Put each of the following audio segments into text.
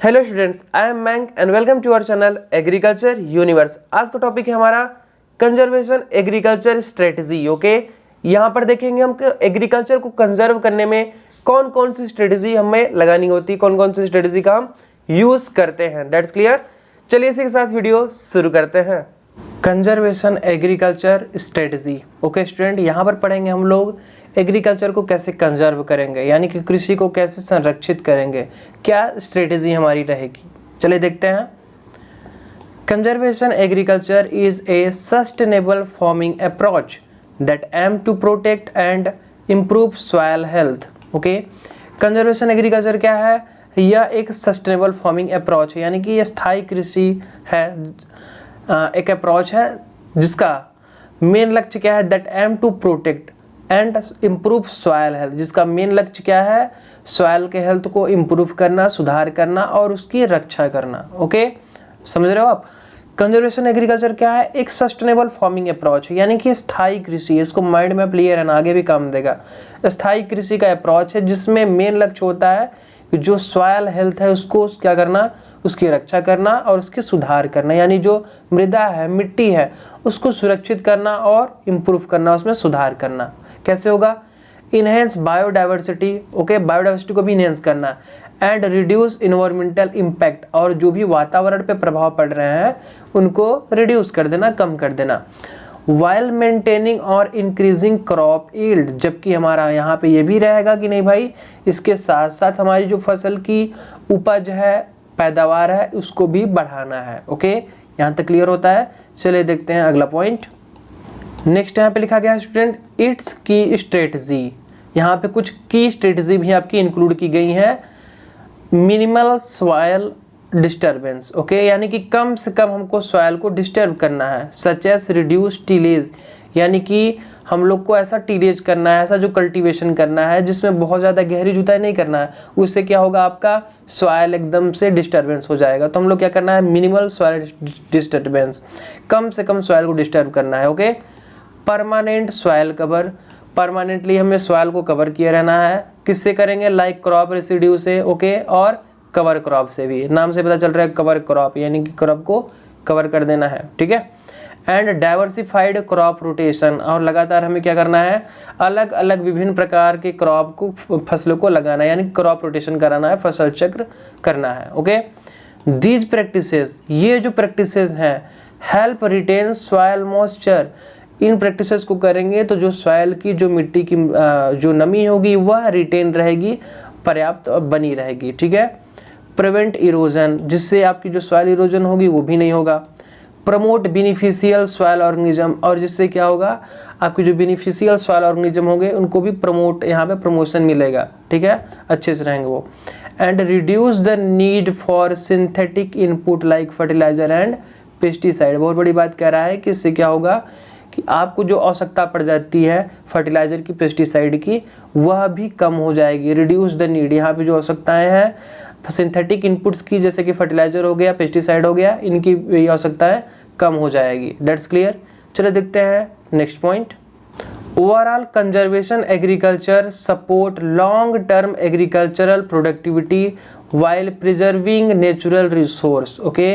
Hello students, I am मैंक and welcome to our channel agriculture universe. आज का topic है हमारा कंजर्वेशन एग्रीकल्चर स्ट्रेटजी। ओके, यहाँ पर देखेंगे हम एग्रीकल्चर को कंजर्व करने में कौन कौन सी स्ट्रेटजी हमें लगानी होती है, कौन कौन सी स्ट्रेटजी का हम यूज करते हैं। That's clear. चलिए इसी के साथ वीडियो शुरू करते हैं। Conservation agriculture strategy. Okay student, यहाँ पर पढ़ेंगे हम लोग एग्रीकल्चर को कैसे कंजर्व करेंगे, यानी कि कृषि को कैसे संरक्षित करेंगे, क्या स्ट्रेटजी हमारी रहेगी। चलिए देखते हैं। Conservation agriculture is a sustainable farming approach that aim to protect and improve soil health. Okay, conservation agriculture क्या है? यह एक सस्टेनेबल फार्मिंग अप्रोच है, यानी कि यह स्थायी कृषि है, एक अप्रोच है जिसका मेन लक्ष्य क्या है? That aim to protect and improve soil health, जिसका मेन लक्ष्य क्या है? सॉइल के हेल्थ को इम्प्रूव करना, सुधार करना और उसकी रक्षा करना। ओके, समझ रहे हो आप? कंजर्वेशन एग्रीकल्चर क्या है? एक सस्टेनेबल फार्मिंग अप्रोच है, यानी कि स्थायी कृषि है। इसको माइंड में क्लियर रहना, आगे भी काम देगा। स्थायी कृषि का अप्रोच है जिसमें मेन लक्ष्य होता है कि जो सॉइल हेल्थ है उसको क्या करना, उसकी रक्षा करना और उसके सुधार करना, यानी जो मृदा है, मिट्टी है, उसको सुरक्षित करना और इम्प्रूव करना, उसमें सुधार करना। कैसे होगा? Enhance biodiversity. ओके, बायोडाइवर्सिटी को भी इनहेंस करना एंड रिड्यूस इन्वायरमेंटल इम्पैक्ट, और जो भी वातावरण पे प्रभाव पड़ रहे हैं उनको रिड्यूस कर देना, कम कर देना। वाइल मेंटेनिंग और इंक्रीजिंग क्रॉप यील्ड, जबकि हमारा यहाँ पे ये भी रहेगा कि नहीं भाई, इसके साथ साथ हमारी जो फसल की उपज है, पैदावार है, उसको भी बढ़ाना है। ओके, यहाँ तक क्लियर होता है। चलिए देखते हैं अगला पॉइंट। नेक्स्ट यहाँ पे लिखा गया है स्टूडेंट, इट्स की स्ट्रेटजी। यहाँ पे कुछ की स्ट्रेटजी भी आपकी इंक्लूड की गई है। Minimal soil disturbance. ओके, यानी कि कम से कम हमको सॉइल को डिस्टर्ब करना है। सच एस रिड्यूस टिलेज, यानी कि हम लोग को ऐसा टिलेज करना है, ऐसा जो कल्टीवेशन करना है जिसमें बहुत ज़्यादा गहरी जुताई नहीं करना है। उससे क्या होगा, आपका सॉइल एकदम से डिस्टर्बेंस हो जाएगा। तो हम लोग क्या करना है? मिनिमल सॉइल डिस्टर्बेंस, कम से कम सॉइल को डिस्टर्ब करना है। Okay, permanent soil cover, permanently हमें सॉइल को कवर किए रहना है। किससे करेंगे? लाइक क्रॉप रेसिड्यू से। ओके, और कवर क्रॉप से भी। नाम से पता चल रहा है कवर क्रॉप, यानी कि क्रॉप को कवर कर देना है। ठीक है। एंड डाइवर्सिफाइड क्रॉप रोटेशन, और लगातार हमें क्या करना है? अलग अलग विभिन्न प्रकार के क्रॉप को, फसलों को लगाना है, यानी क्रॉप रोटेशन कराना है, फसल चक्र करना है। ओके, दीज प्रैक्टिसेस, ये जो प्रैक्टिसेस हैं, हेल्प रिटेन सॉइल मॉइस्चर। इन प्रैक्टिसेस को करेंगे तो जो सॉइल की, जो मिट्टी की जो नमी होगी वह रिटेन रहेगी, पर्याप्त बनी रहेगी। ठीक है। प्रिवेंट इरोजन, जिससे आपकी जो सॉइल इरोजन होगी वो भी नहीं होगा। प्रमोट बेनिफिशियल सॉइल ऑर्गेनिज्म, और जिससे क्या होगा, आपकी जो बेनिफिशियल सॉइल ऑर्गेनिज्म होंगे उनको भी प्रमोट, यहाँ पे प्रमोशन मिलेगा। ठीक है, अच्छे से रहेंगे वो। And reduce the need for synthetic input like fertiliser and pesticide. बहुत बड़ी बात कह रहा है कि इससे क्या होगा कि आपको जो आवश्यकता पड़ जाती है फर्टिलाइजर की, पेस्टिसाइड की, वह भी कम हो जाएगी। रिड्यूस द नीड, यहाँ पे जो आवश्यकताएं हैं सिंथेटिक इनपुट्स की, जैसे कि फर्टिलाइजर हो गया, पेस्टिसाइड हो गया, इनकी आवश्यकताएं कम हो जाएगी। That's clear. चलो देखते हैं next point. Overall conservation agriculture support long term agricultural productivity while preserving natural resource. Okay,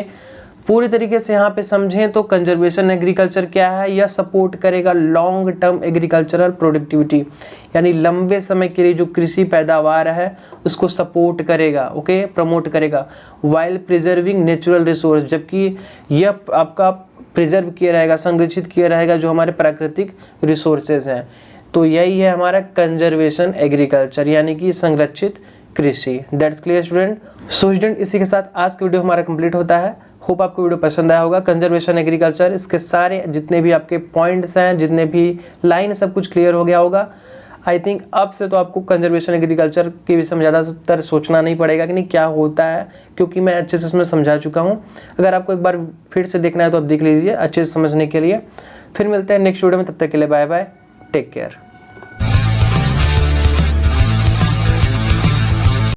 पूरी तरीके से यहाँ पे समझें तो कंजर्वेशन एग्रीकल्चर क्या है? यह सपोर्ट करेगा लॉन्ग टर्म एग्रीकल्चरल प्रोडक्टिविटी, यानी लंबे समय के लिए जो कृषि पैदावार है उसको सपोर्ट करेगा। ओके, प्रमोट करेगा। वाइल प्रिजर्विंग नेचुरल रिसोर्स, जबकि यह आपका प्रिजर्व किया रहेगा, संरक्षित किया रहेगा जो हमारे प्राकृतिक रिसोर्सेज हैं। तो यही है हमारा कंजर्वेशन एग्रीकल्चर, यानी कि संरक्षित कृषि। That's clear student. So student, इसी के साथ आज का वीडियो हमारा कंप्लीट होता है। होप आपको वीडियो पसंद आया होगा। कंजर्वेशन एग्रीकल्चर, इसके सारे जितने भी आपके पॉइंट्स हैं, जितने भी लाइन, सब कुछ क्लियर हो गया होगा। आई थिंक अब से तो आपको कंजर्वेशन एग्रीकल्चर के विषय में ज़्यादातर सोचना नहीं पड़ेगा कि नहीं क्या होता है, क्योंकि मैं अच्छे से इसमें समझा चुका हूँ। अगर आपको एक बार फिर से देखना है तो आप देख लीजिए अच्छे से समझने के लिए। फिर मिलते हैं नेक्स्ट वीडियो में, तब तक के लिए बाय बाय, टेक केयर।